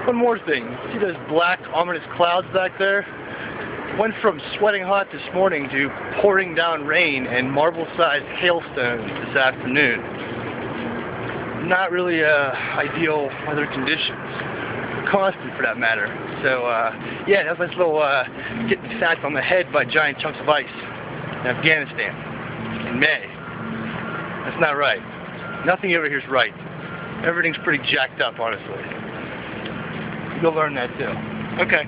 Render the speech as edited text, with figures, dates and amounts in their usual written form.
One more thing. See those black, ominous clouds back there? Went from sweating hot this morning to pouring down rain and marble-sized hailstones this afternoon. Not really ideal weather conditions. Constant, for that matter. So, yeah, that was a nice little getting sacked on the head by giant chunks of ice in Afghanistan in May. That's not right. Nothing over here is right. Everything's pretty jacked up, honestly. You'll learn that too. Okay.